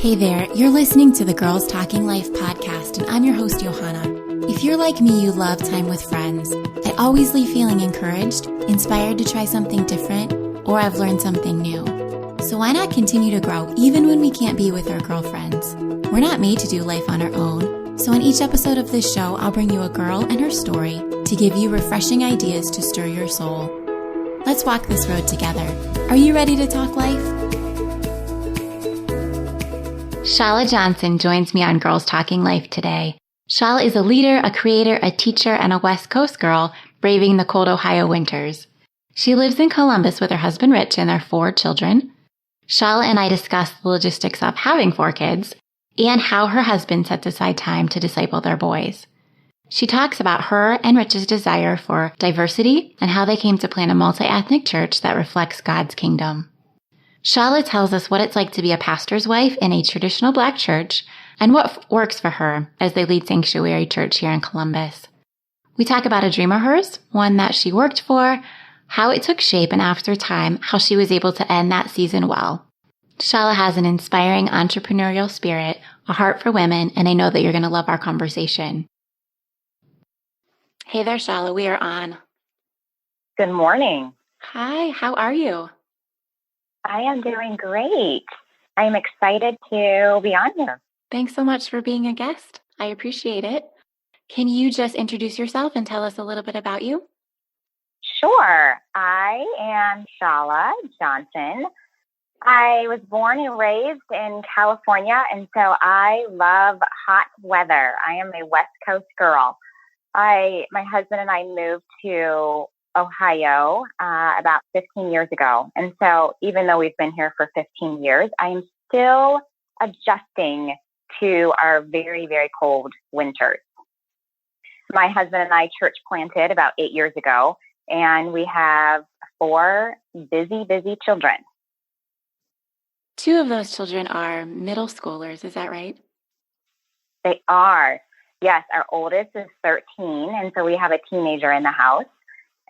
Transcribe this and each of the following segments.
Hey there, you're listening to the Girls Talking Life podcast, and I'm your host, Johanna. If you're like me, you love time with friends. I always leave feeling encouraged, inspired to try something different, or I've learned something new. So why not continue to grow even when we can't be with our girlfriends? We're not made to do life on our own. So in each episode of this show, I'll bring you a girl and her story to give you refreshing ideas to stir your soul. Let's walk this road together. Are you ready to talk life? Shalla Johnson joins me on Girls Talking Life today. Shalla is a leader, a creator, a teacher, and a West Coast girl braving the cold Ohio winters. She lives in Columbus with her husband Rich and their 4 children. Shalla and I discuss the logistics of having 4 kids and how her husband sets aside time to disciple their boys. She talks about her and Rich's desire for diversity and how they came to plant a multi-ethnic church that reflects God's kingdom. Shalla tells us what it's like to be a pastor's wife in a traditional Black church and what works for her as they lead Sanctuary Church here in Columbus. We talk about a dream of hers, one that she worked for, how it took shape, and after time, how she was able to end that season well. Shalla has an inspiring entrepreneurial spirit, a heart for women, and I know that you're going to love our conversation. Hey there, Shalla. We are on. Good morning. Hi, how are you? I am doing great. I am excited to be on here. Thanks so much for being a guest. I appreciate it. Can you just introduce yourself and tell us a little bit about you? Sure. I am Shalla Johnson. I was born and raised in California, and so I love hot weather. I am a West Coast girl. My husband and I moved to Ohio about 15 years ago. And so even though we've been here for 15 years, I am still adjusting to our very, very cold winters. My husband and I church planted about 8 years ago, and we have 4 busy children. 2 of those children are middle schoolers, is that right? They are. Yes, our oldest is 13, and so we have a teenager in the house.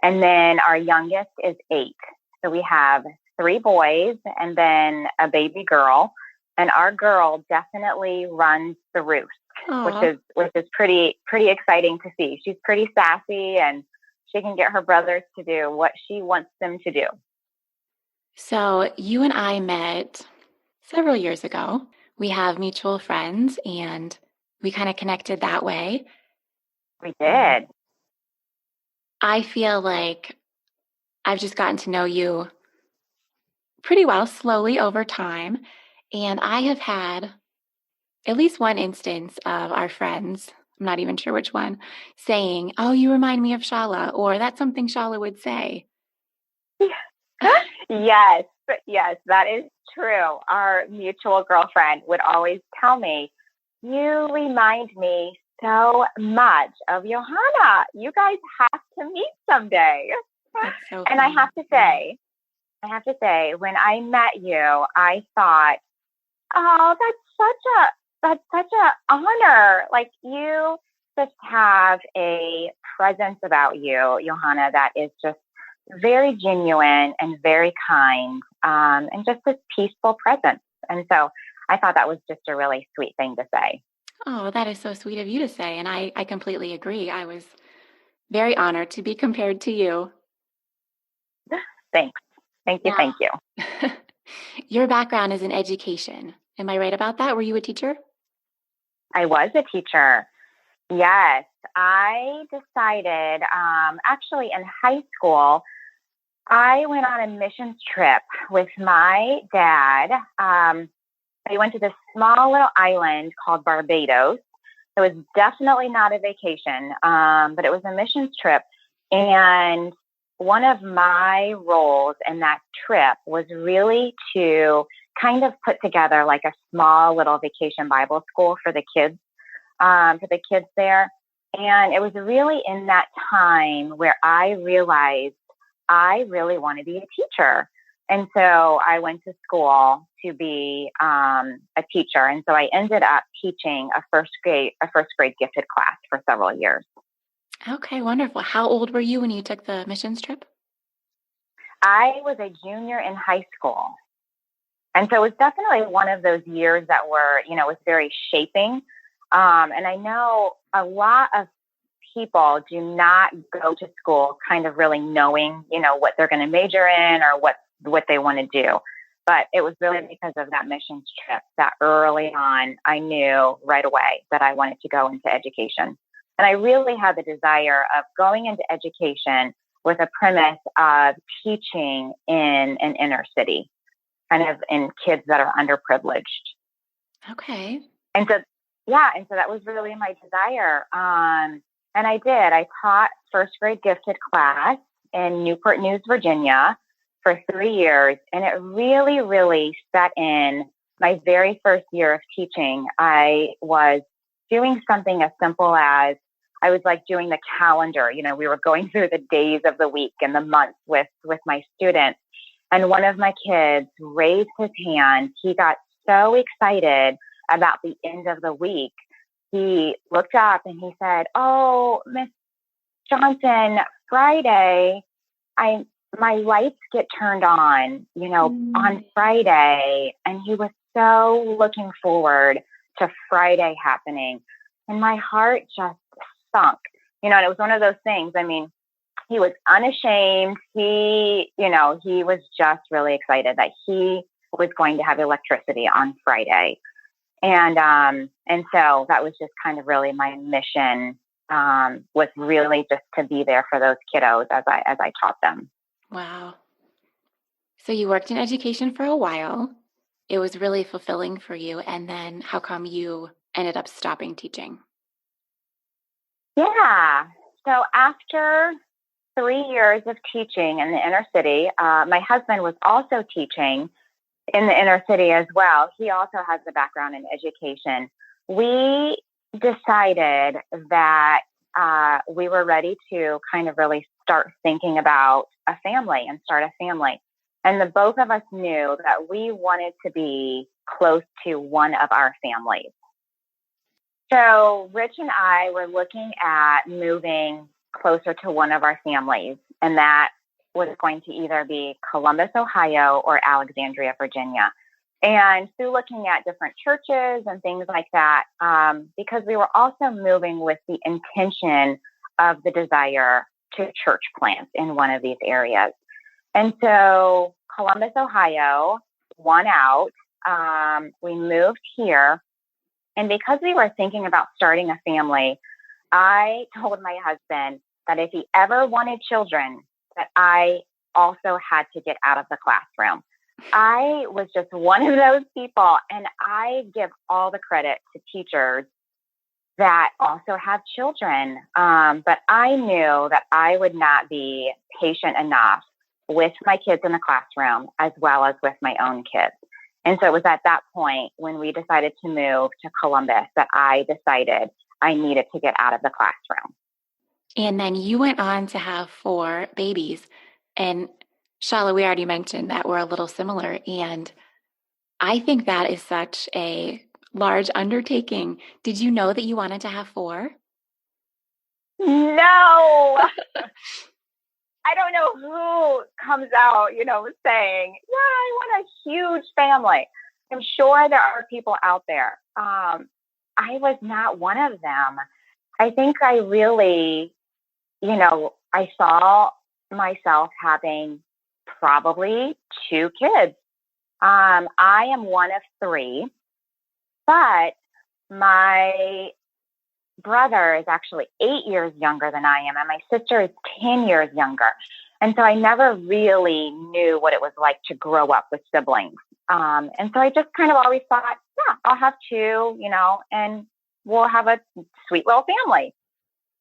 And then our youngest is 8. So we have 3 boys and then a baby girl. And our girl definitely runs the roost, which is pretty exciting to see. She's pretty sassy and she can get her brothers to do what she wants them to do. So you and I met several years ago. We have mutual friends and we kind of connected that way. We did. I feel like I've just gotten to know you pretty well, slowly over time. And I have had at least one instance of our friends, I'm not even sure which one, saying, "Oh, you remind me of Shalla," or "That's something Shalla would say." Yes, that is true. Our mutual girlfriend would always tell me, "You remind me so much of Johanna. You guys have to meet someday." So and I have to say, when I met you, I thought, "Oh, that's such a honor. Like, you just have a presence about you, Johanna, that is just very genuine and very kind, and just this peaceful presence." And so I thought that was just a really sweet thing to say. Oh, that is so sweet of you to say. And I completely agree. I was very honored to be compared to you. Thanks. Thank you. Thank you. Your background is in education. Am I right about that? Were you a teacher? I was a teacher. Yes. I decided, actually in high school, I went on a missions trip with my dad. We went to this small little island called Barbados. It was definitely not a vacation, but it was a missions trip. And one of my roles in that trip was really to kind of put together like a small little vacation Bible school for the kids there. And it was really in that time where I realized I really want to be a teacher. And so I went to school to be a teacher. And so I ended up teaching a first grade gifted class for several years. Okay, wonderful. How old were you when you took the missions trip? I was a junior in high school. And so it was definitely one of those years that was very shaping. And I know a lot of people do not go to school kind of really knowing, what they're going to major in or what they want to do. But it was really because of that missions trip that early on, I knew right away that I wanted to go into education. And I really had the desire of going into education with a premise of teaching in an inner city, kind of in kids that are underprivileged. Okay. And so, yeah, and so that was really my desire. And I did. I taught first grade gifted class in Newport News, Virginia for 3 years. And it really, really set in my very first year of teaching. I was doing something as simple as I was like doing the calendar. We were going through the days of the week and the months with my students. And one of my kids raised his hand. He got so excited about the end of the week. He looked up and he said, "Oh, Miss Johnson, Friday, my lights get turned on, on Friday." And he was so looking forward to Friday happening. And my heart just sunk, and it was one of those things. I mean, he was unashamed. He was just really excited that he was going to have electricity on Friday. And so that was just kind of really my mission, was really just to be there for those kiddos as I taught them. Wow. So you worked in education for a while. It was really fulfilling for you. And then how come you ended up stopping teaching? Yeah. So after 3 years of teaching in the inner city, my husband was also teaching in the inner city as well. He also has a background in education. We decided that we were ready to kind of really start thinking about a family and start a family. And the both of us knew that we wanted to be close to one of our families. So Rich and I were looking at moving closer to one of our families, and that was going to either be Columbus, Ohio, or Alexandria, Virginia. And through looking at different churches and things like that, because we were also moving with the intention of the desire to church plant in one of these areas. And so Columbus, Ohio won out. We moved here. And because we were thinking about starting a family, I told my husband that if he ever wanted children, that I also had to get out of the classroom. I was just one of those people, and I give all the credit to teachers that also have children. But I knew that I would not be patient enough with my kids in the classroom as well as with my own kids. And so it was at that point when we decided to move to Columbus that I decided I needed to get out of the classroom. And then you went on to have 4 babies. And Shalla, we already mentioned that we're a little similar. And I think that is such a large undertaking. Did you know that you wanted to have 4? No. I don't know who comes out, saying, yeah, I want a huge family. I'm sure there are people out there. I was not one of them. I think I really, I saw myself having probably 2 kids. I am one of 3, but my brother is actually 8 years younger than I am, and my sister is 10 years younger. And so I never really knew what it was like to grow up with siblings. And so I just kind of always thought, yeah, I'll have 2, and we'll have a sweet little family.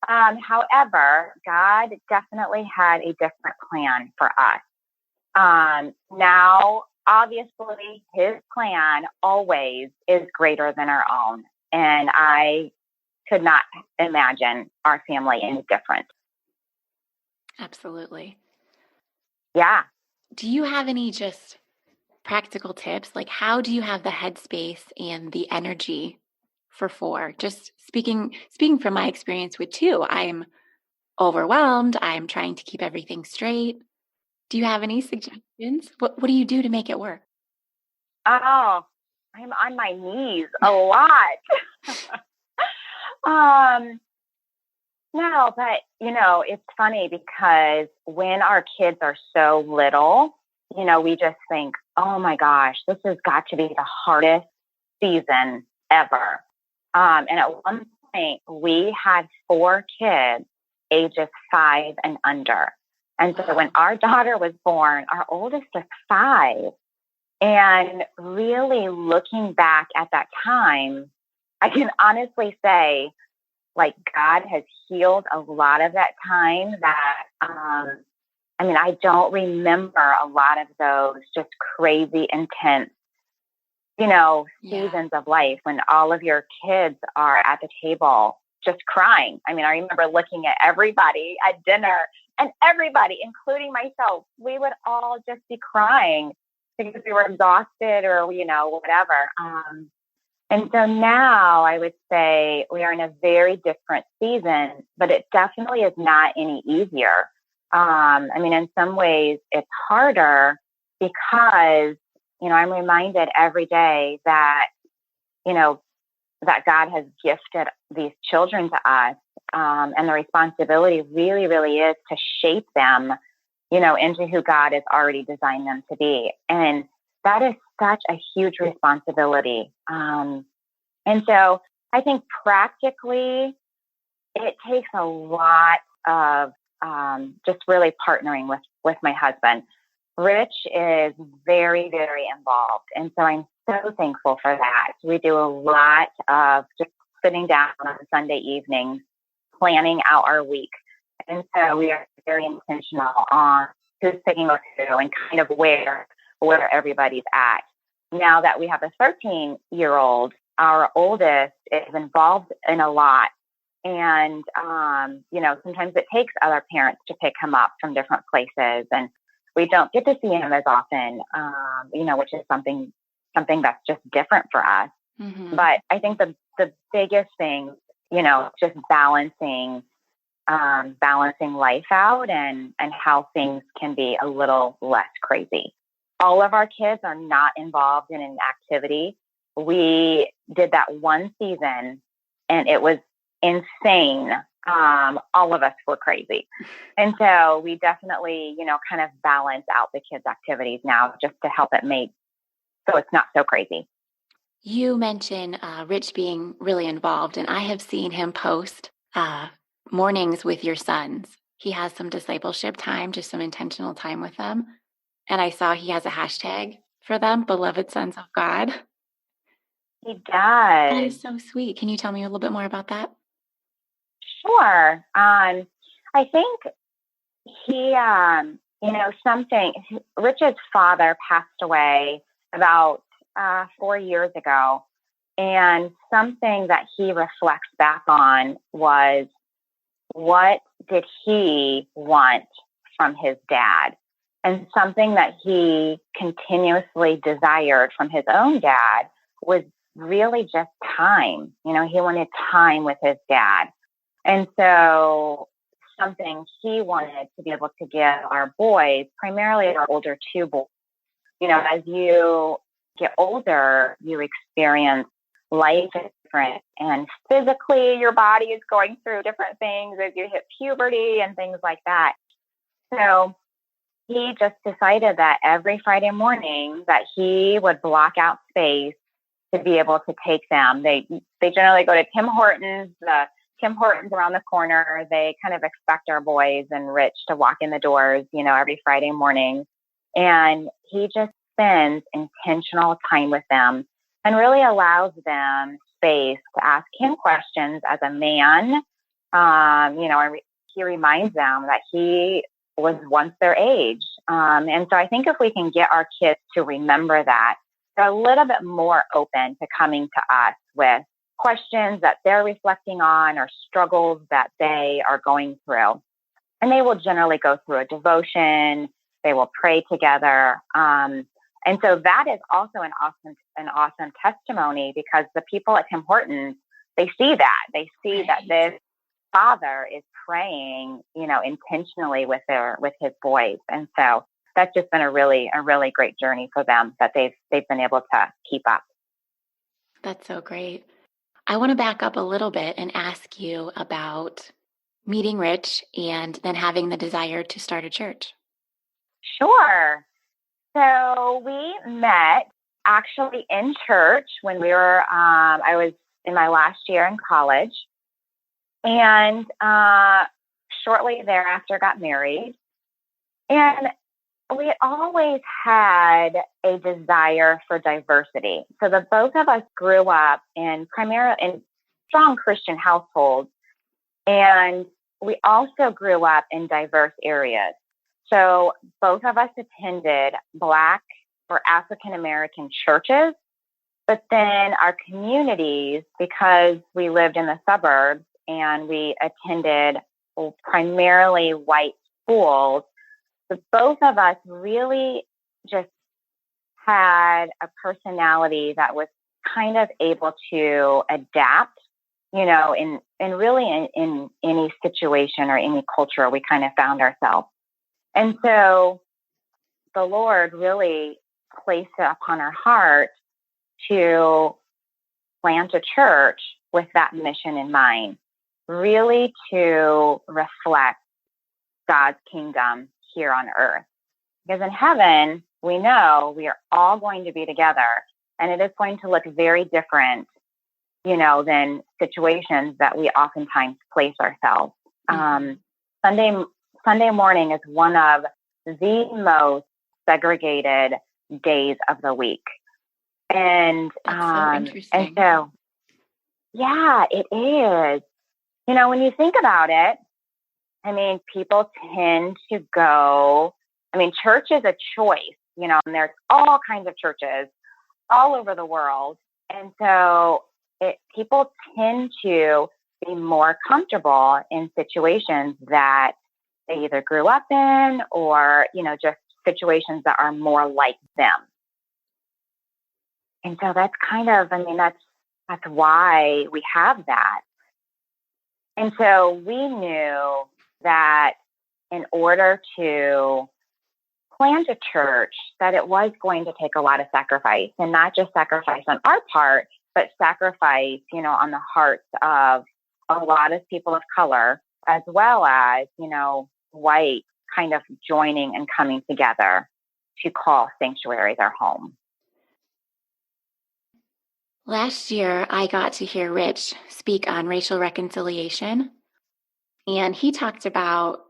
However, God definitely had a different plan for us. Now, obviously, his plan always is greater than our own. And I could not imagine our family any different. Absolutely. Yeah. Do you have any just practical tips? Like, how do you have the headspace and the energy for 4? Just speaking from my experience with 2, I'm overwhelmed. I'm trying to keep everything straight. Do you have any suggestions? What do you do to make it work? Oh, I'm on my knees a lot. um, no, but it's funny because when our kids are so little, we just think, oh my gosh, this has got to be the hardest season ever. And at one point, we had 4 kids, ages 5 and under. And so when our daughter was born, our oldest was 5. And really looking back at that time, I can honestly say, like, God has healed a lot of that time that, I don't remember a lot of those just crazy, intense, seasons of life when all of your kids are at the table just crying. I remember looking at everybody at dinner and everybody, including myself, we would all just be crying because we were exhausted or, whatever. And so now I would say we are in a very different season, but it definitely is not any easier. In some ways it's harder because, I'm reminded every day that, that God has gifted these children to us. And the responsibility really, really is to shape them, into who God has already designed them to be. And that is such a huge responsibility. And so I think practically it takes a lot of just really partnering with my husband. Rich is very, very involved. And so I'm so thankful for that. We do a lot of just sitting down on Sunday evenings, planning out our week. And so we are very intentional on who's taking what to do and kind of where everybody's at. Now that we have a 13-year-old, our oldest is involved in a lot. And, sometimes it takes other parents to pick him up from different places. And we don't get to see him as often, which is something that's just different for us. Mm-hmm. But I think the biggest thing, just balancing life out and how things can be a little less crazy. All of our kids are not involved in an activity. We did that one season and it was insane. All of us were crazy. And so we definitely, kind of balance out the kids' activities now just to help it make so it's not so crazy. You mentioned Rich being really involved, and I have seen him post mornings with your sons. He has some discipleship time, just some intentional time with them. And I saw he has a hashtag for them, Beloved Sons of God. He does. That is so sweet. Can you tell me a little bit more about that? Sure. I think he, Rich's father passed away about 4 years ago. And something that he reflects back on was, what did he want from his dad? And something that he continuously desired from his own dad was really just time. He wanted time with his dad. And so something he wanted to be able to give our boys, primarily our older 2 boys, as you get older, you experience life is different, and physically your body is going through different things as you hit puberty and things like that. So he just decided that every Friday morning that he would block out space to be able to take them. They generally go to Tim Hortons. The Tim Hortons around the corner. They kind of expect our boys and Rich to walk in the doors, every Friday morning. And he just spends intentional time with them and really allows them space to ask him questions as a man. He reminds them that he was once their age. And so I think if we can get our kids to remember that, they're a little bit more open to coming to us with questions that they're reflecting on or struggles that they are going through. And they will generally go through a devotion. They will pray together. And so that is also an awesome testimony, because the people at Tim Hortons, they see that. They see that this father is praying, intentionally with his boys. And so that's just been a really great journey for them that they've been able to keep up. That's so great. I want to back up a little bit and ask you about meeting Rich and then having the desire to start a church. Sure. So we met actually in church when we were, I was in my last year in college, and shortly thereafter got married. And we always had a desire for diversity. So the both of us grew up in strong Christian households, and we also grew up in diverse areas. So both of us attended Black or African American churches, but then our communities, because we lived in the suburbs and we attended primarily white schools, so both of us really just had a personality that was kind of able to adapt, in any situation or any culture we kind of found ourselves. And so the Lord really placed it upon our heart to plant a church with that mission in mind, really to reflect God's kingdom here on earth. Because in heaven, we know we are all going to be together, and it is going to look very different, than situations that we oftentimes place ourselves. Sunday morning is one of the most segregated days of the week. And so interesting. And so, yeah, it is. When you think about it, people tend to go, church is a choice, and there's all kinds of churches all over the world. And so people tend to be more comfortable in situations that they either grew up in or, just situations that are more like them. And so that's kind of, that's why we have that. And so we knew that in order to plant a church, that it was going to take a lot of sacrifice, and not just sacrifice on our part, but sacrifice, on the hearts of a lot of people of color, as well as, white, kind of joining and coming together to call Sanctuary their home. Last year, I got to hear Rich speak on racial reconciliation, and he talked about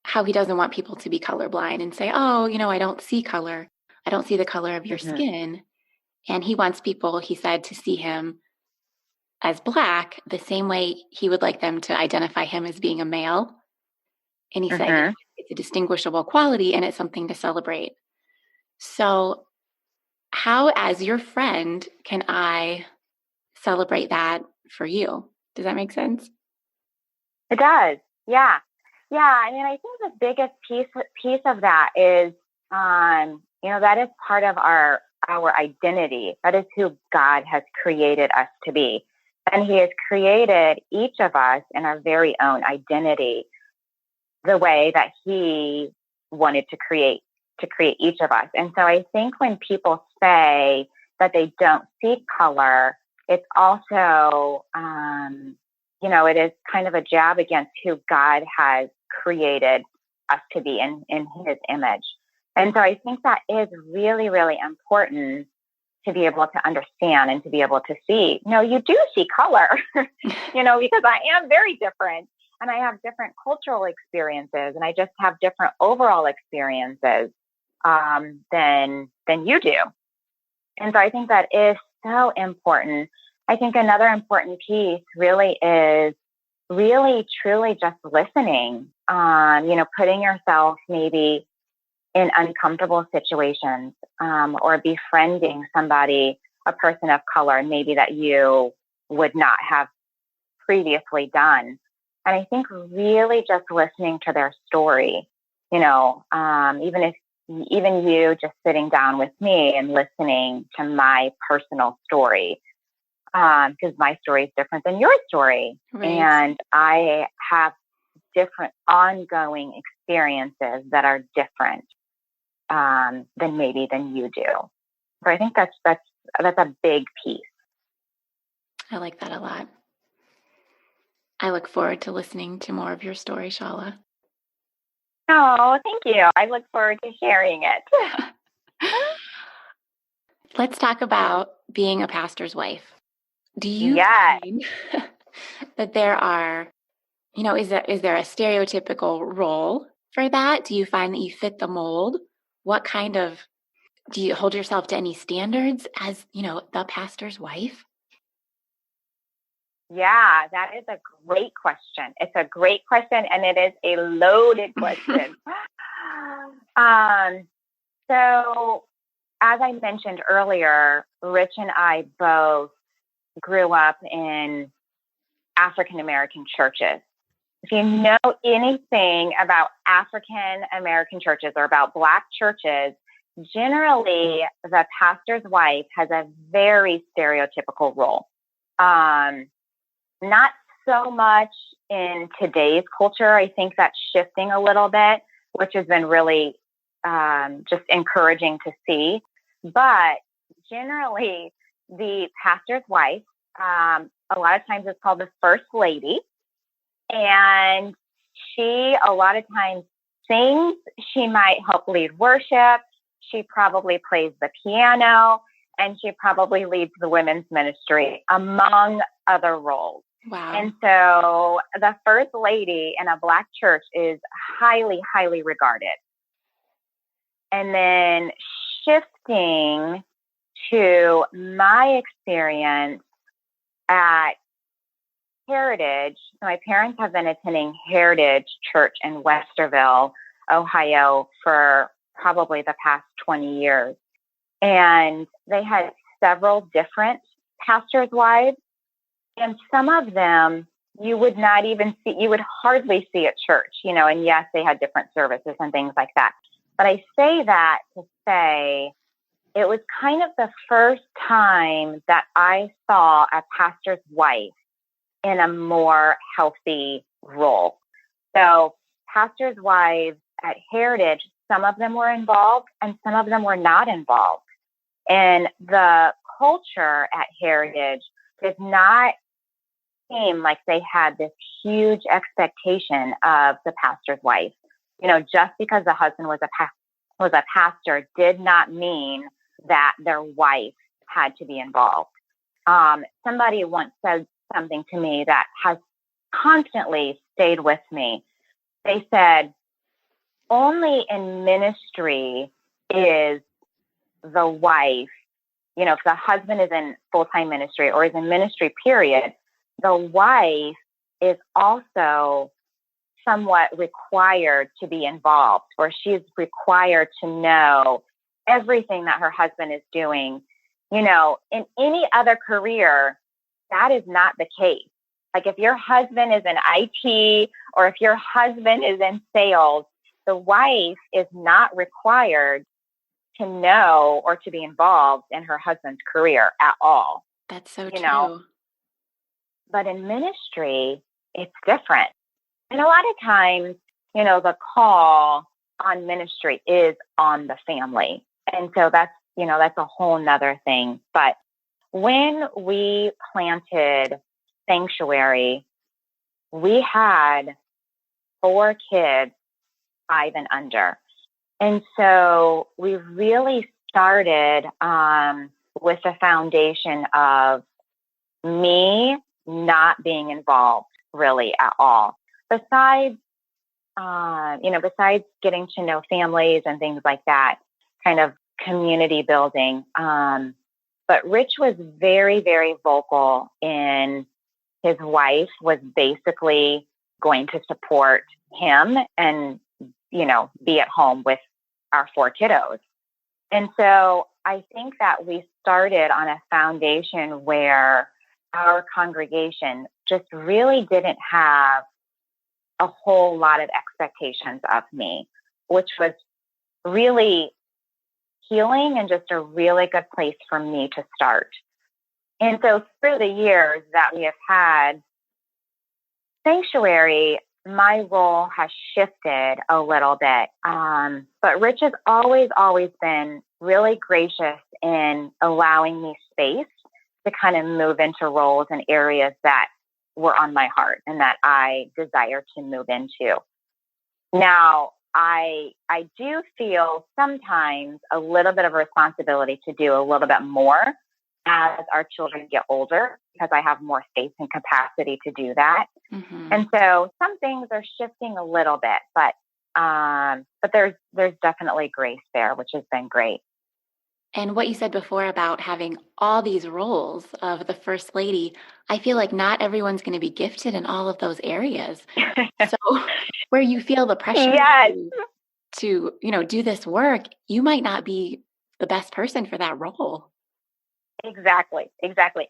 how he doesn't want people to be colorblind and say, oh, I don't see color. I don't see the color of your skin. And he wants people, he said, to see him as Black the same way he would like them to identify him as being a male. And he said it's a distinguishable quality and it's something to celebrate. So how, as your friend, can I celebrate that for you? Does that make sense? It does. Yeah. Yeah. I think the biggest piece of that is, that is part of our identity. That is who God has created us to be. And he has created each of us in our very own identity, the way that he wanted to create each of us. And so I think when people say that they don't see color, it's also, it is kind of a jab against who God has created us to be in his image. And so I think that is really, really important to be able to understand and to be able to see. No, you do see color, because I am very different and I have different cultural experiences and I just have different overall experiences than you do. And so I think that is so important. I think another important piece really is really truly just listening, putting yourself maybe in uncomfortable situations, or befriending somebody, a person of color, maybe that you would not have previously done. And I think really just listening to their story, even you just sitting down with me and listening to my personal story, because my story is different than your story. Right. And I have different ongoing experiences that are different. than you do. So I think that's a big piece. I like that a lot. I look forward to listening to more of your story, Shalla. Oh, thank you. I look forward to sharing it. Let's talk about being a pastor's wife. Do you Yes. find that there are, is there a stereotypical role for that? Do you find that you fit the mold? Do you hold yourself to any standards as, the pastor's wife? Yeah, that is a great question. It's a great question, and it is a loaded question. So, as I mentioned earlier, Rich and I both grew up in African American churches. If you know anything about African American churches or about Black churches, generally the pastor's wife has a very stereotypical role. Not so much in today's culture. I think that's shifting a little bit, which has been really just encouraging to see. But generally, the pastor's wife, a lot of times is called the first lady. And she, a lot of times, sings. She might help lead worship. She probably plays the piano. And she probably leads the women's ministry, among other roles. Wow. And so the first lady in a Black church is highly, highly regarded. And then shifting to my experience at Heritage. So my parents have been attending Heritage Church in Westerville, Ohio for probably the past 20 years. And they had several different pastors' wives. And some of them you would not even see, you would hardly see at church, and yes, they had different services and things like that. But I say that to say it was kind of the first time that I saw a pastor's wife in a more healthy role. So pastors' wives at Heritage, some of them were involved and some of them were not involved. And the culture at Heritage did not seem like they had this huge expectation of the pastor's wife. Just because the husband was a pastor did not mean that their wife had to be involved. Somebody once said something to me that has constantly stayed with me. They said, only in ministry is the wife, if the husband is in full-time ministry or is in ministry, period, the wife is also somewhat required to be involved, or she's required to know everything that her husband is doing. In any other career, that is not the case. Like if your husband is in IT or if your husband is in sales, the wife is not required to know or to be involved in her husband's career at all. That's so true. But in ministry, it's different. And a lot of times, the call on ministry is on the family. And so that's a whole nother thing. But when we planted Sanctuary, we had 4 kids, 5 and under. And so we really started with the foundation of me not being involved really at all. Besides getting to know families and things like that, kind of community building. But Rich was very, very vocal in his wife was basically going to support him and, be at home with our 4 kiddos. And so I think that we started on a foundation where our congregation just really didn't have a whole lot of expectations of me, which was really healing and just a really good place for me to start. And so through the years that we have had Sanctuary, my role has shifted a little bit. But Rich has always been really gracious in allowing me space to kind of move into roles and areas that were on my heart and that I desire to move into. Now, I do feel sometimes a little bit of a responsibility to do a little bit more as our children get older because I have more space and capacity to do that. Mm-hmm. And so some things are shifting a little bit, but there's definitely grace there, which has been great. And what you said before about having all these roles of the first lady, I feel like not everyone's going to be gifted in all of those areas. So where you feel the pressure to do this work, you might not be the best person for that role. Exactly.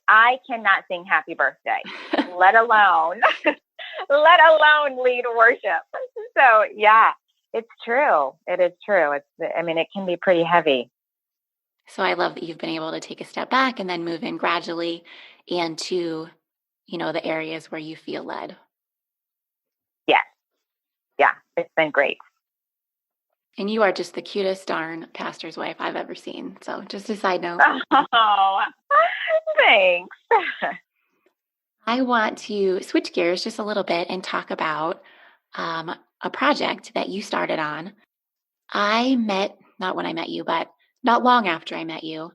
I cannot sing happy birthday, let alone lead worship. So yeah, it's true. It is true. It can be pretty heavy. So I love that you've been able to take a step back and then move in gradually into, the areas where you feel led. Yes. Yeah, it's been great. And you are just the cutest darn pastor's wife I've ever seen. So just a side note. Oh, thanks. I want to switch gears just a little bit and talk about a project that you started on. Not when I met you, but not long after I met you,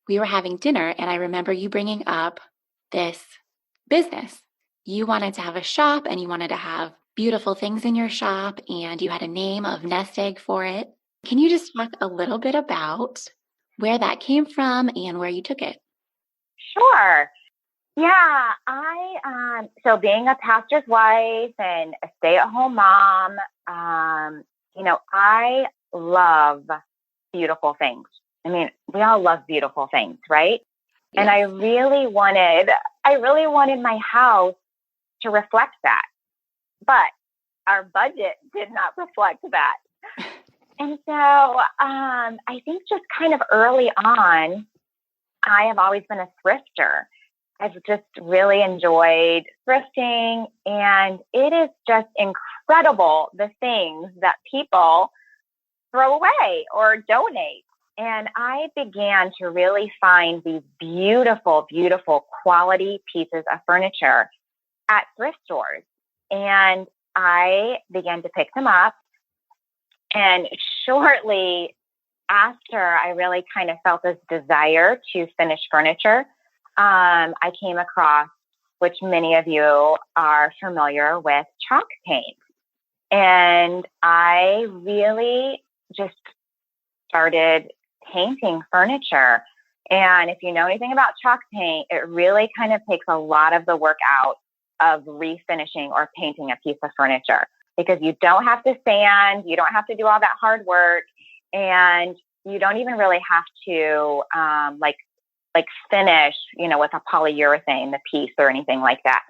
we were having dinner and I remember you bringing up this business. You wanted to have a shop and you wanted to have beautiful things in your shop and you had a name of Nest Egg for it. Can you just talk a little bit about where that came from and where you took it? Sure. Yeah, so being a pastor's wife and a stay-at-home mom, I love beautiful things. We all love beautiful things, right? Yes. And I really wanted my house to reflect that, but our budget did not reflect that. And so I think just kind of early on, I have always been a thrifter. I've just really enjoyed thrifting, and it is just incredible the things that people throw away or donate. And I began to really find these beautiful, beautiful quality pieces of furniture at thrift stores. And I began to pick them up. And shortly after I really kind of felt this desire to finish furniture, I came across, which many of you are familiar with, chalk paint. And I really just started painting furniture. And if you know anything about chalk paint, it really kind of takes a lot of the work out of refinishing or painting a piece of furniture because you don't have to sand, you don't have to do all that hard work, and you don't even really have to like finish, with a polyurethane, the piece or anything like that.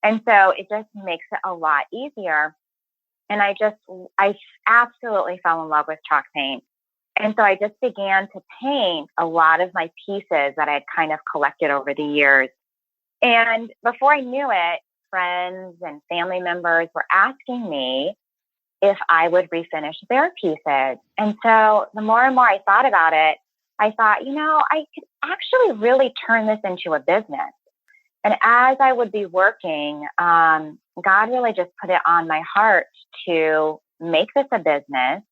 And so it just makes it a lot easier. And I absolutely fell in love with chalk paint. And so I just began to paint a lot of my pieces that I had kind of collected over the years. And before I knew it, friends and family members were asking me if I would refinish their pieces. And so the more and more I thought about it, I thought, I could actually really turn this into a business. And as I would be working, God really just put it on my heart to make this a business.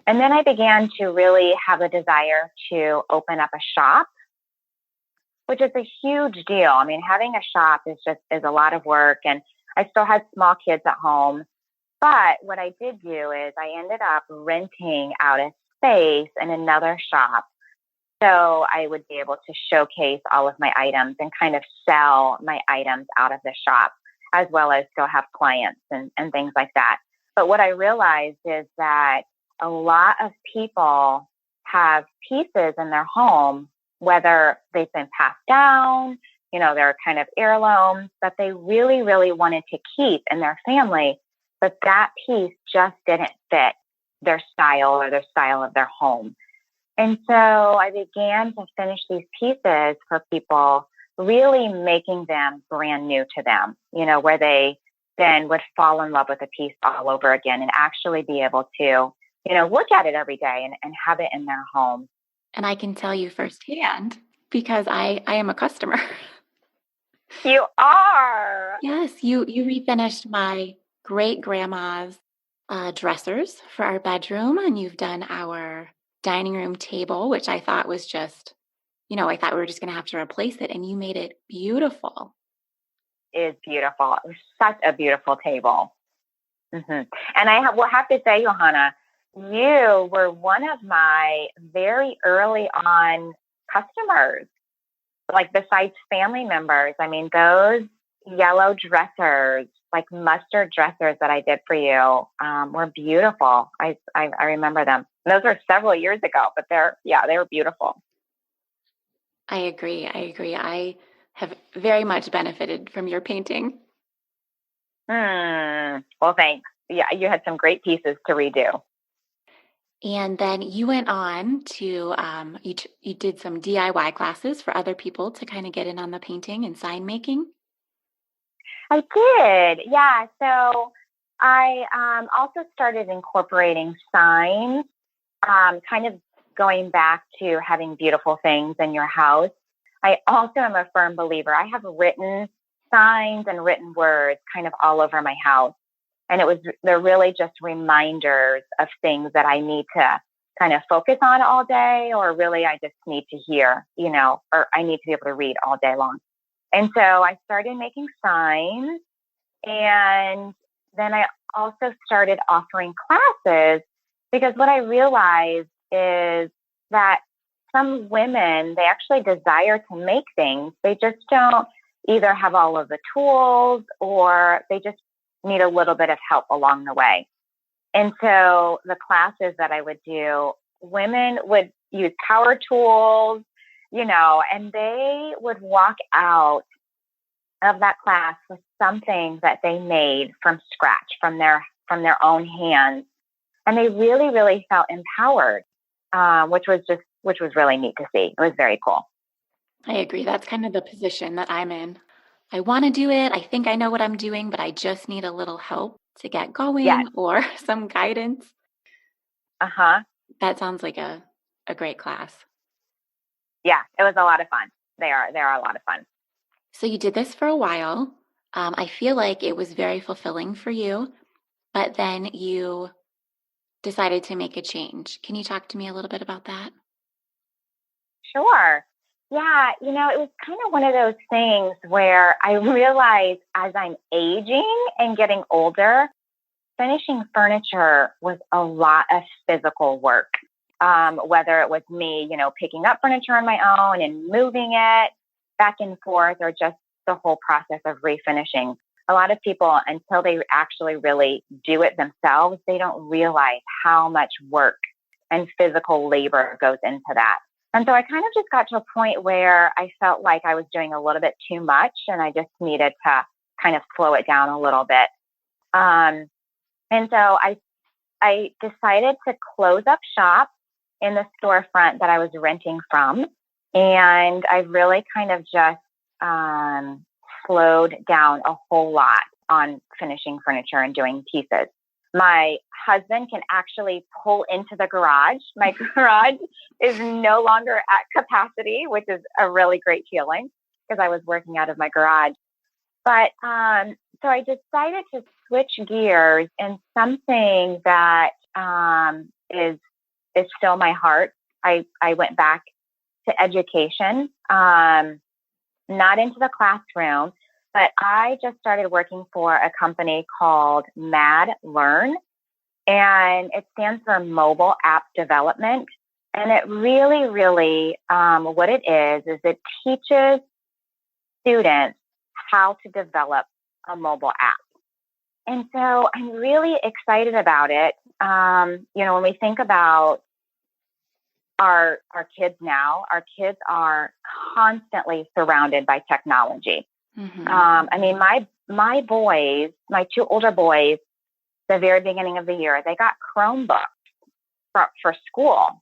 And then I began to really have a desire to open up a shop, which is a huge deal. Having a shop is a lot of work. And I still had small kids at home. But what I did do is I ended up renting out a space in another shop. So I would be able to showcase all of my items and kind of sell my items out of the shop, as well as still have clients and things like that. But what I realized is that a lot of people have pieces in their home, whether they've been passed down, they're kind of heirlooms that they really, really wanted to keep in their family, but that piece just didn't fit their style or their style of their home. And so I began to finish these pieces for people, really making them brand new to them, where they then would fall in love with a piece all over again and actually be able to, look at it every day and have it in their home. And I can tell you firsthand because I am a customer. You are? Yes, you refinished my great grandma's dressers for our bedroom, and you've done our dining room table, which I thought was just, I thought we were just going to have to replace it, and you made it beautiful. It is beautiful. It was such a beautiful table. And I will have to say, Johanna, you were one of my very early on customers, like besides family members. I mean, those yellow dressers, like mustard dressers that I did for you, were beautiful. I remember them. Those were several years ago, but they were beautiful. I agree. I have very much benefited from your painting. Well, thanks. Yeah, you had some great pieces to redo. And then you went on to, you did some DIY classes for other people to kind of get in on the painting and sign making. I did. Yeah. So I also started incorporating signs, kind of going back to having beautiful things in your house. I also am a firm believer. I have written signs and written words kind of all over my house. And they're really just reminders of things that I need to kind of focus on all day, or really I just need to hear, or I need to be able to read all day long. And so I started making signs, and then I also started offering classes, because what I realized is that some women, they actually desire to make things. They just don't either have all of the tools, or they just need a little bit of help along the way. And so the classes that I would do, women would use power tools, and they would walk out of that class with something that they made from scratch, from their own hands. And they really, really felt empowered, which was really neat to see. It was very cool. I agree. That's kind of the position that I'm in. I want to do it. I think I know what I'm doing, but I just need a little help to get going or some guidance. That sounds like a great class. Yeah, it was a lot of fun. They are a lot of fun. So you did this for a while. I feel like it was very fulfilling for you, but then you decided to make a change. Can you talk to me a little bit about that? Sure. Yeah, it was kind of one of those things where I realized as I'm aging and getting older, finishing furniture was a lot of physical work. Whether it was me, picking up furniture on my own and moving it back and forth, or just the whole process of refinishing. A lot of people, until they actually really do it themselves, they don't realize how much work and physical labor goes into that. And so I kind of just got to a point where I felt like I was doing a little bit too much, and I just needed to kind of slow it down a little bit. And so I decided to close up shop in the storefront that I was renting from. And I really kind of just slowed down a whole lot on finishing furniture and doing pieces. My husband can actually pull into the garage. My garage is no longer at capacity, which is a really great feeling because I was working out of my garage. But so I decided to switch gears in something that is still my heart. I went back to education, not into the classroom, but I just started working for a company called Mad Learn, and it stands for Mobile App Development. And it really, really, what it is it teaches students how to develop a mobile app. And so I'm really excited about it. When we think about our kids now, our kids are constantly surrounded by technology. Mm-hmm. I mean, my boys, my two older boys, the very beginning of the year, they got Chromebooks for school.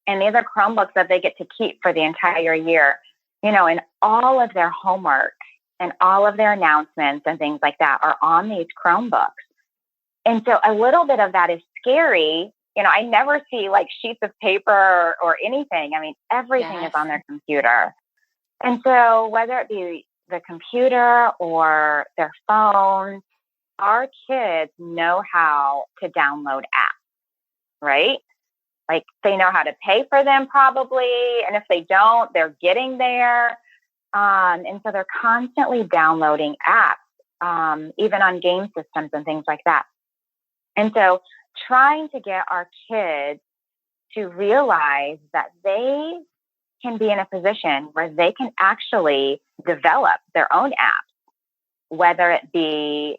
And these are Chromebooks that they get to keep for the entire year, and all of their homework and all of their announcements and things like that are on these Chromebooks. And so a little bit of that is scary. I never see like sheets of paper or anything. I mean, everything is on their computer. And so whether it be the computer or their phone, our kids know how to download apps, right? Like they know how to pay for them probably. And if they don't, they're getting there. And so they're constantly downloading apps, even on game systems and things like that. And so trying to get our kids to realize that they can be in a position where they can actually develop their own apps, whether it be,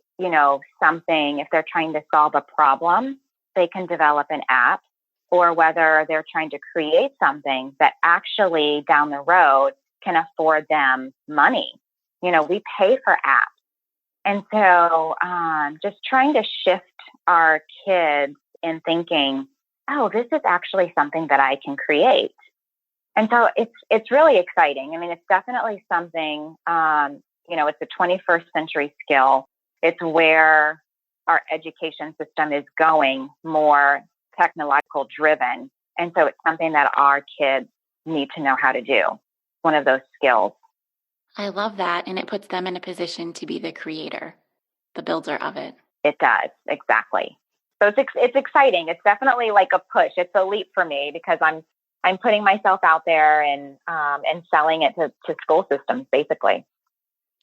something, if they're trying to solve a problem, they can develop an app, or whether they're trying to create something that actually down the road can afford them money. We pay for apps. And so just trying to shift our kids in thinking, oh, this is actually something that I can create. And so it's really exciting. I mean, it's definitely something, it's a 21st century skill. It's where our education system is going, more technological driven. And so it's something that our kids need to know how to do. One of those skills. I love that. And it puts them in a position to be the creator, the builder of it. It does. Exactly. So it's exciting. It's definitely like a push. It's a leap for me because I'm putting myself out there and selling it to school systems, basically.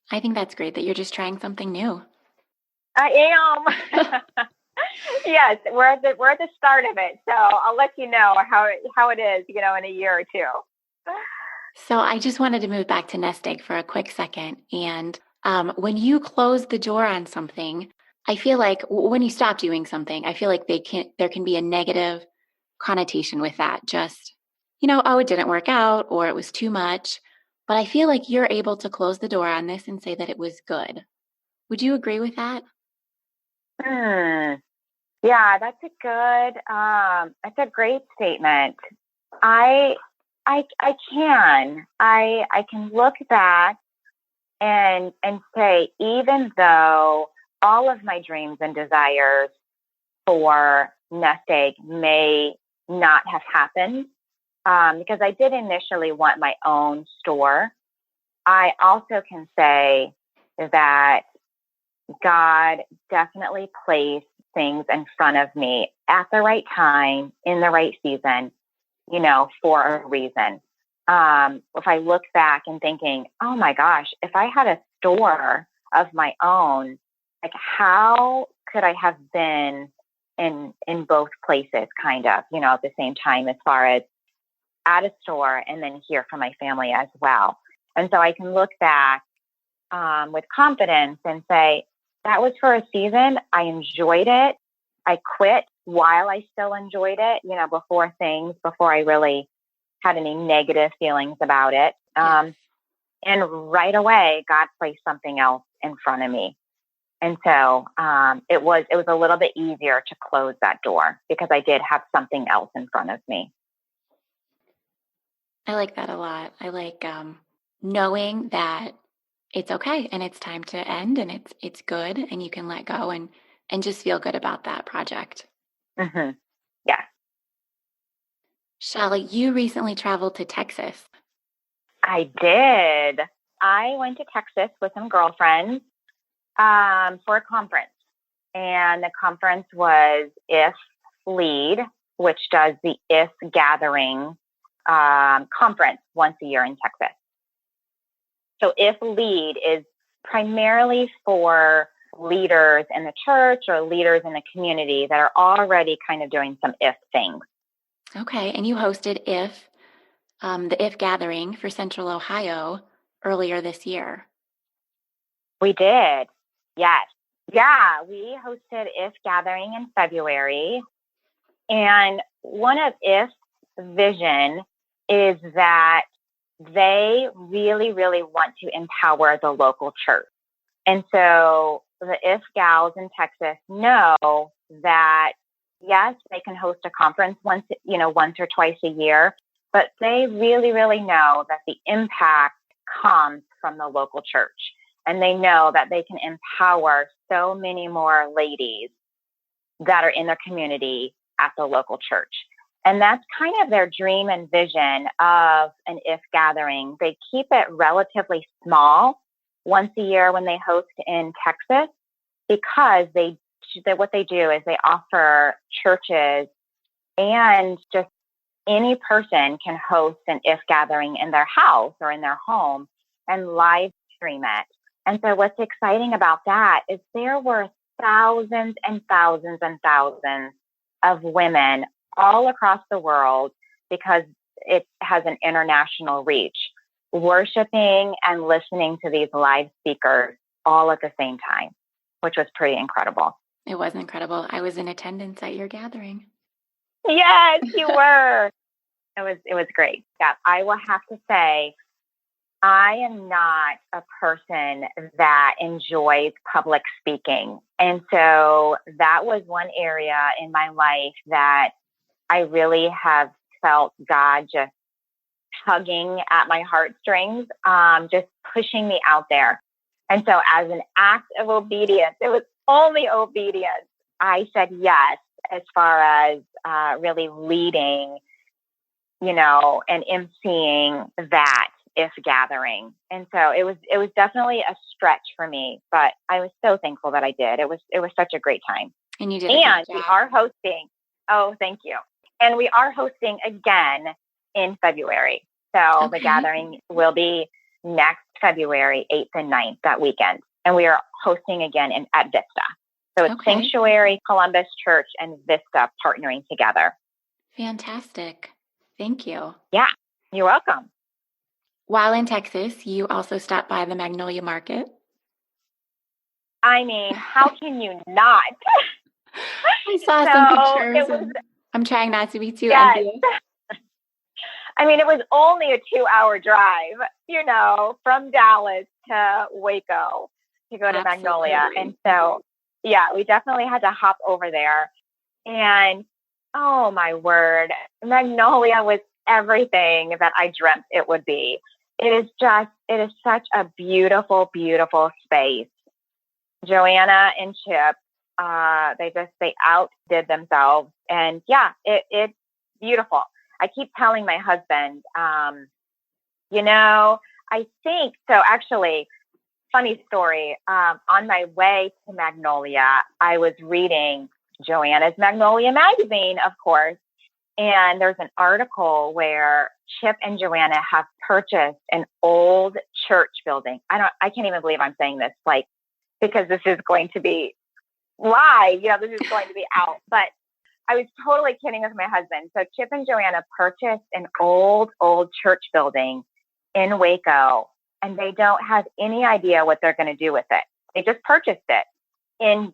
I think that's great that you're just trying something new. I am. Yes, we're at the start of it. So I'll let you know how it is, in a year or two. So I just wanted to move back to nest egg for a quick second. And when you close the door on something, I feel like when you stop doing something, I feel like there can be a negative connotation with that. Just, oh, it didn't work out or it was too much. But I feel like you're able to close the door on this and say that it was good. Would you agree with that? Yeah, that's a great statement. I can look back and say, even though all of my dreams and desires for Nest Egg may not have happened, because I did initially want my own store, I also can say that God definitely placed things in front of me at the right time, in the right season, for a reason. If I look back and thinking, oh my gosh, if I had a store of my own, like how could I have been in both places kind of, at the same time, as far as at a store and then here for my family as well. And so I can look back with confidence and say, that was for a season. I enjoyed it. I quit while I still enjoyed it, before I really had any negative feelings about it. And right away, God placed something else in front of me. And so it was a little bit easier to close that door because I did have something else in front of me. I like that a lot. I like knowing that it's okay and it's time to end and it's good and you can let go and just feel good about that project. Mm-hmm. Yeah. Shalla, you recently traveled to Texas. I did. I went to Texas with some girlfriends for a conference. And the conference was IF Lead, which does the IF Gathering conference once a year in Texas. So IF Lead is primarily for leaders in the church or leaders in the community that are already kind of doing some IF things. Okay. And you hosted IF, the IF Gathering for Central Ohio earlier this year. We did. Yes. Yeah. We hosted IF Gathering in February. And one of IF's vision is that they really, really want to empower the local church. And so the IF gals in Texas know that, yes, they can host a conference once or twice a year, but they really, really know that the impact comes from the local church. and they know that they can empower so many more ladies that are in their community at the local church. And that's kind of their dream and vision of an IF gathering. They keep it relatively small once a year when they host in Texas, because what they do is they offer churches and just any person can host an IF gathering in their house or in their home and live stream it. And so what's exciting about that is there were thousands and thousands and thousands of women all across the world, because it has an international reach, worshiping and listening to these live speakers all at the same time, which was pretty incredible. It was incredible. I was in attendance at your gathering. Yes, you were. It was great. Yeah, I will have to say, I am not a person that enjoys public speaking. And so that was one area in my life that I really have felt God just tugging at my heartstrings, just pushing me out there. And so as an act of obedience, it was only obedience, I said yes, as far as really leading, and emceeing that IF gathering. And so it was definitely a stretch for me, but I was so thankful that I did. It was such a great time. And you did. And we are hosting. Oh, thank you. And we are hosting again in February. So The gathering will be next February 8th and 9th, that weekend. And we are hosting again at Vista. So it's Sanctuary, Columbus Church, and Vista partnering together. Fantastic. Thank you. Yeah, you're welcome. While in Texas, you also stopped by the Magnolia Market. I mean, how can you not? I saw some pictures. I'm trying not to be too envious. I mean, it was only a 2-hour drive, from Dallas to Waco to go to Magnolia. And so, we definitely had to hop over there. And oh my word, Magnolia was everything that I dreamt it would be. It is such a beautiful, beautiful space. Joanna and Chip, they outdid themselves. And it's beautiful. I keep telling my husband, I think, so actually, funny story, on my way to Magnolia, I was reading Joanna's Magnolia magazine, of course. And there's an article where Chip and Joanna have purchased an old church building. I can't even believe I'm saying this, because this is going to be live, this is going to be out. But I was totally kidding with my husband. So Chip and Joanna purchased an old church building in Waco, and they don't have any idea what they're going to do with it. They just purchased it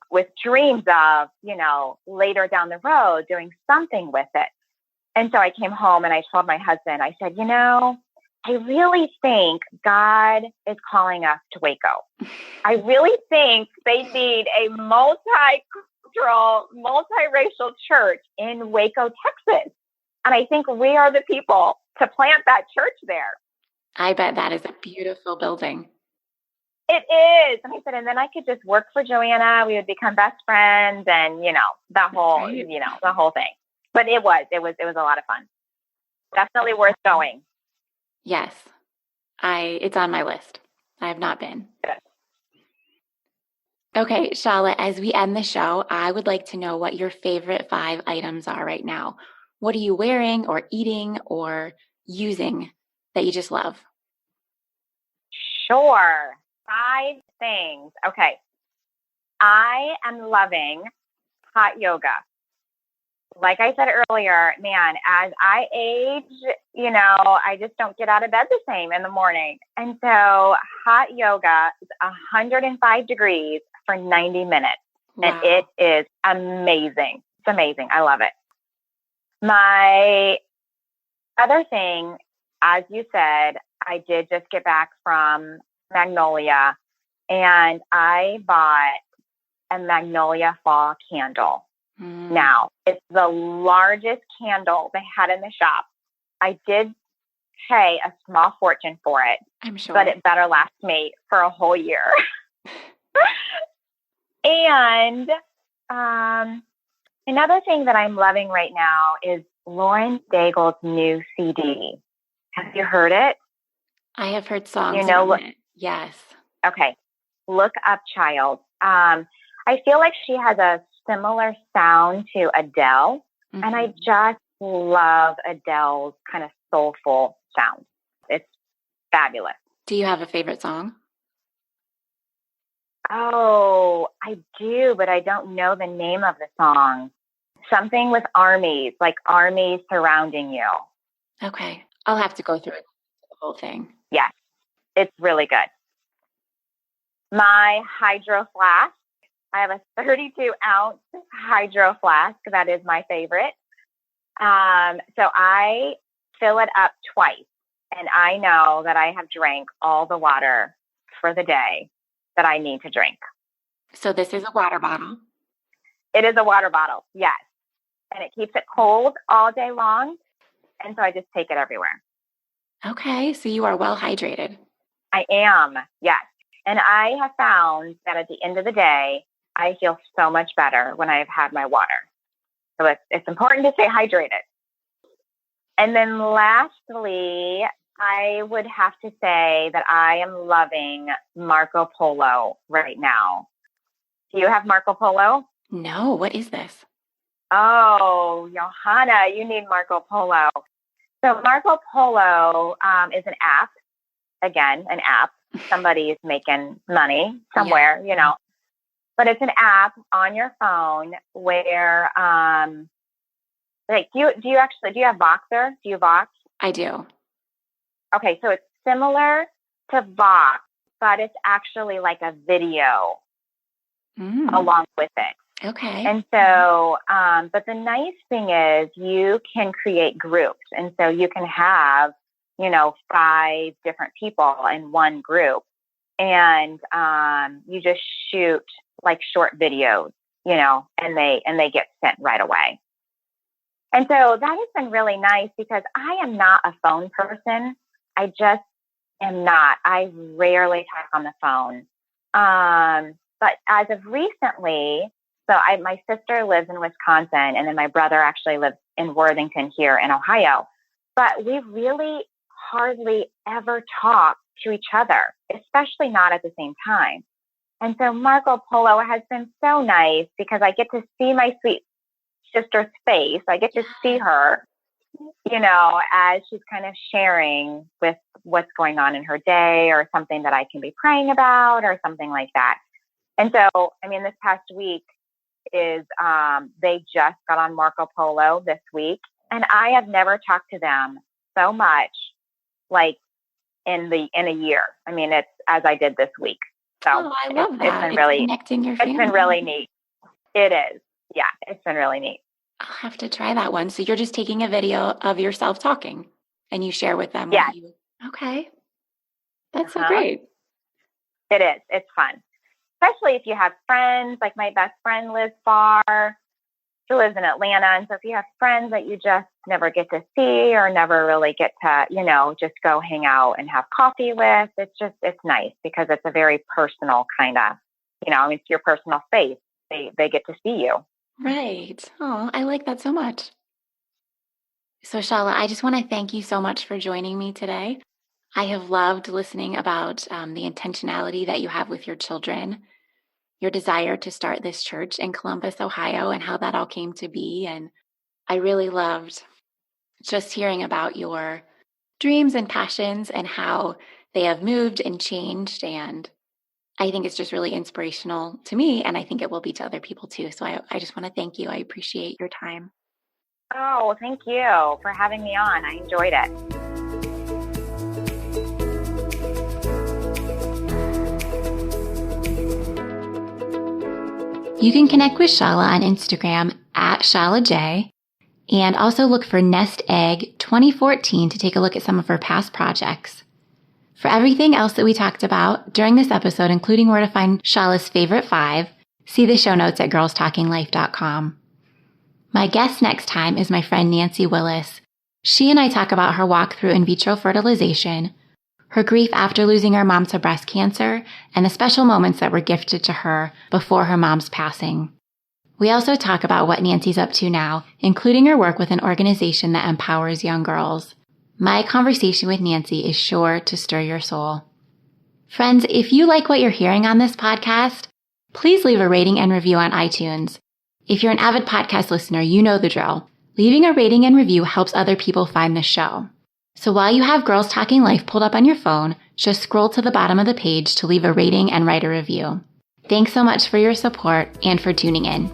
with dreams of, later down the road doing something with it. And so I came home and I told my husband, I said, I really think God is calling us to Waco. I really think they need a multicultural, multiracial church in Waco, Texas. And I think we are the people to plant that church there. I bet that is a beautiful building. It is. And I said, and then I could just work for Joanna. We would become best friends and, the whole thing. But it was a lot of fun. Definitely worth going. Yes. It's on my list. I have not been. Good. Okay, Shalla, as we end the show, I would like to know what your favorite 5 items are right now. What are you wearing or eating or using that you just love? Sure. 5 things. Okay. I am loving hot yoga. Like I said earlier, man, as I age, I just don't get out of bed the same in the morning. And so hot yoga is 105 degrees for 90 minutes. Wow. And it is amazing. It's amazing. I love it. My other thing, as you said, I did just get back from Magnolia, and I bought a Magnolia fall candle. Now, it's the largest candle they had in the shop. I did pay a small fortune for it. I'm sure. But it better last me for a whole year. And another thing that I'm loving right now is Lauren Daigle's new CD. Have you heard it? I have heard songs from it. Yes. Okay. Look up, child. I feel like she has a similar sound to Adele. Mm-hmm. And I just love Adele's kind of soulful sound. It's fabulous. Do you have a favorite song? Oh, I do, but I don't know the name of the song. Something with armies, like armies surrounding you. Okay. I'll have to go through the whole thing. Yes. It's really good. My hydro flask. I have a 32-ounce hydro flask. That is my favorite. So I fill it up twice. And I know that I have drank all the water for the day that I need to drink. So this is a water bottle? It is a water bottle, yes. And it keeps it cold all day long. And so I just take it everywhere. Okay, so you are well hydrated. I am, yes. And I have found that at the end of the day, I feel so much better when I have had my water. So it's important to stay hydrated. And then lastly, I would have to say that I am loving Marco Polo right now. Do you have Marco Polo? No, what is this? Oh, Johanna, you need Marco Polo. So Marco Polo is an app. Again, an app. Somebody is making money somewhere, you know. But it's an app on your phone where, like, do you have Voxer? Do you Vox? I do. Okay, so it's similar to Vox, but it's actually like a video along with it. Okay. And so, but the nice thing is you can create groups. And so you can have, 5 different people in one group. And you just shoot like short videos, and they get sent right away. And so that has been really nice because I am not a phone person. I just am not. I rarely talk on the phone. But as of recently, my sister lives in Wisconsin, and then my brother actually lives in Worthington here in Ohio. But we really hardly ever talk to each other, especially not at the same time. And so Marco Polo has been so nice because I get to see my sweet sister's face. I get to see her, as she's kind of sharing with what's going on in her day or something that I can be praying about or something like that. And so, this past week is they just got on Marco Polo this week, and I have never talked to them so much like in a year. It's as I did this week. So I love that. It's been really connecting your family. It's been really neat. It is. Yeah, it's been really neat. I'll have to try that one. So you're just taking a video of yourself talking and you share with them. Yeah. Okay. That's so great. It is. It's fun. Especially if you have friends, like my best friend lives far. She lives in Atlanta. And so if you have friends that you just never get to see or never really get to, just go hang out and have coffee with, it's nice because it's a very personal kind of, it's your personal space. They get to see you. Right. Oh, I like that so much. So Shalla, I just want to thank you so much for joining me today. I have loved listening about the intentionality that you have with your children, your desire to start this church in Columbus, Ohio, and how that all came to be. And I really loved just hearing about your dreams and passions and how they have moved and changed. And I think it's just really inspirational to me, and I think it will be to other people too. So I just want to thank you. I appreciate your time. Oh, thank you for having me on. I enjoyed it. You can connect with Shalla on Instagram at ShallaJ, and also look for Nest Egg 2014 to take a look at some of her past projects. For everything else that we talked about during this episode, including where to find Shalla's favorite 5, see the show notes at girlstalkinglife.com. My guest next time is my friend Nancy Willis. She and I talk about her walk through in vitro fertilization, her grief after losing her mom to breast cancer, and the special moments that were gifted to her before her mom's passing. We also talk about what Nancy's up to now, including her work with an organization that empowers young girls. My conversation with Nancy is sure to stir your soul. Friends, if you like what you're hearing on this podcast, please leave a rating and review on iTunes. If you're an avid podcast listener, you know the drill. Leaving a rating and review helps other people find the show. So while you have Girls Talking Life pulled up on your phone, just scroll to the bottom of the page to leave a rating and write a review. Thanks so much for your support and for tuning in.